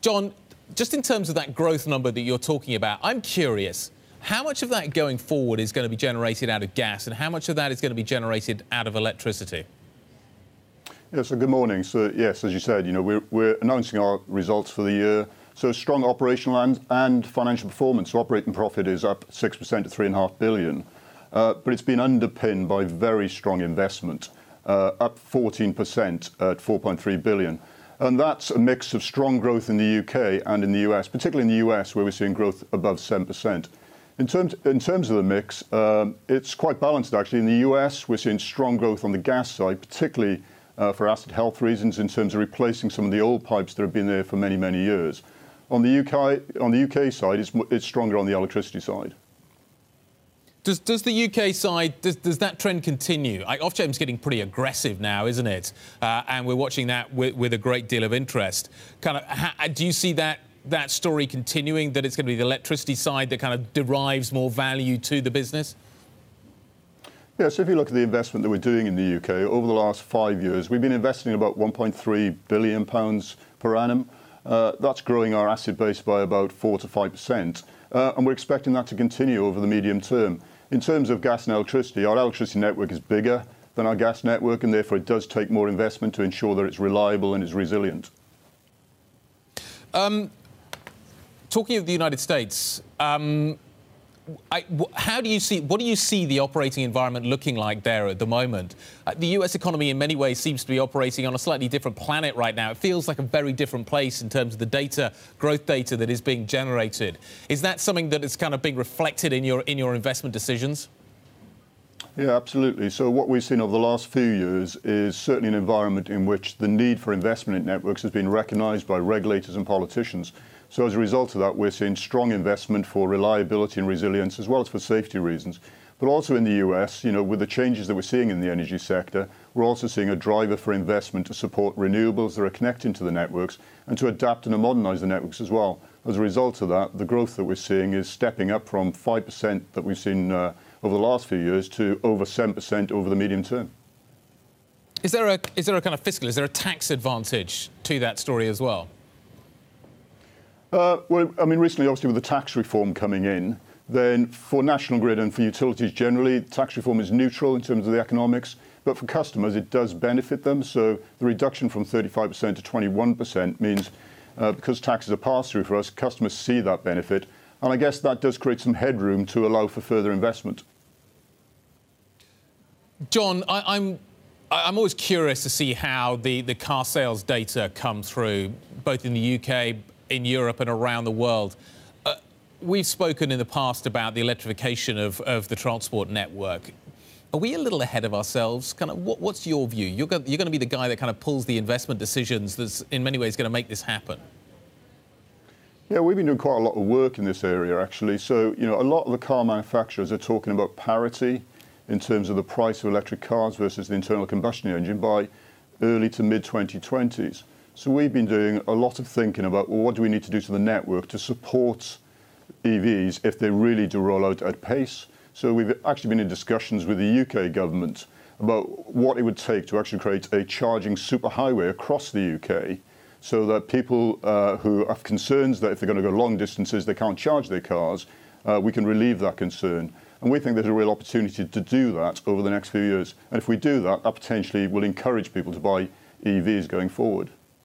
John, just in terms of that growth number that you're talking about, I'm curious, how much of that going forward is going to be generated out of gas and how much of that is going to be generated out of electricity? Yeah, so good morning. So, yes, as you said, we're announcing our results for the year. So strong operational and financial performance. So operating profit is up 6% to $3.5 billion. But it's been underpinned by very strong investment, up 14% at $4.3 billion. And that's a mix of strong growth in the UK and in the US, particularly in the US, where we're seeing growth above 7%. In terms of the mix, it's quite balanced, actually. In the US, we're seeing strong growth on the gas side, particularly for asset health reasons, in terms of replacing some of the old pipes that have been there for many, many years. On the UK side, it's stronger on the electricity side. Does the UK side, does that trend continue? Ofgem's getting pretty aggressive now, isn't it? And we're watching that with a great deal of interest. Do you see that story continuing, that it's going to be the electricity side that kind of derives more value to the business? Yeah, so if you look at the investment that we're doing in the UK, over the last 5 years, we've been investing about £1.3 billion per annum. That's growing our asset base by about 4 to 5%. And we're expecting that to continue over the medium term. In terms of gas and electricity, our electricity network is bigger than our gas network, and therefore it does take more investment to ensure that it's reliable and is resilient. Talking of the United States, what do you see the operating environment looking like there at the moment? The US economy in many ways seems to be operating on a slightly different planet right now. It feels like a very different place in terms of the growth data that is being generated. Is that something that is kind of being reflected in your investment decisions? Yeah, absolutely. So what we've seen over the last few years is certainly an environment in which the need for investment in networks has been recognised by regulators and politicians. So as a result of that, we're seeing strong investment for reliability and resilience, as well as for safety reasons. But also in the US, with the changes that we're seeing in the energy sector, we're also seeing a driver for investment to support renewables that are connecting to the networks and to adapt and to modernise the networks as well. As a result of that, the growth that we're seeing is stepping up from 5% that we've seen over the last few years to over 7% over the medium term. Is there a kind of fiscal, is there a tax advantage to that story as well? Well, I mean, recently, obviously, with the tax reform coming in, then for National Grid and for utilities generally, tax reform is neutral in terms of the economics. But for customers, it does benefit them. So the reduction from 35% to 21% means because taxes are passed through for us, customers see that benefit. And I guess that does create some headroom to allow for further investment. John, I'm always curious to see how the car sales data come through, both in the UK, in Europe and around the world. We've spoken in the past about the electrification of the transport network. Are we a little ahead of ourselves? Kind of, what's your view? You're going to be the guy that kind of pulls the investment decisions that's in many ways going to make this happen. Yeah, we've been doing quite a lot of work in this area, actually. So, a lot of the car manufacturers are talking about parity in terms of the price of electric cars versus the internal combustion engine by early to mid-2020s. So we've been doing a lot of thinking about, well, what do we need to do to the network to support EVs if they really do roll out at pace? So we've actually been in discussions with the UK government about what it would take to actually create a charging superhighway across the UK so that people who have concerns that if they're going to go long distances, they can't charge their cars, we can relieve that concern. And we think there's a real opportunity to do that over the next few years. And if we do that, that potentially will encourage people to buy EVs going forward.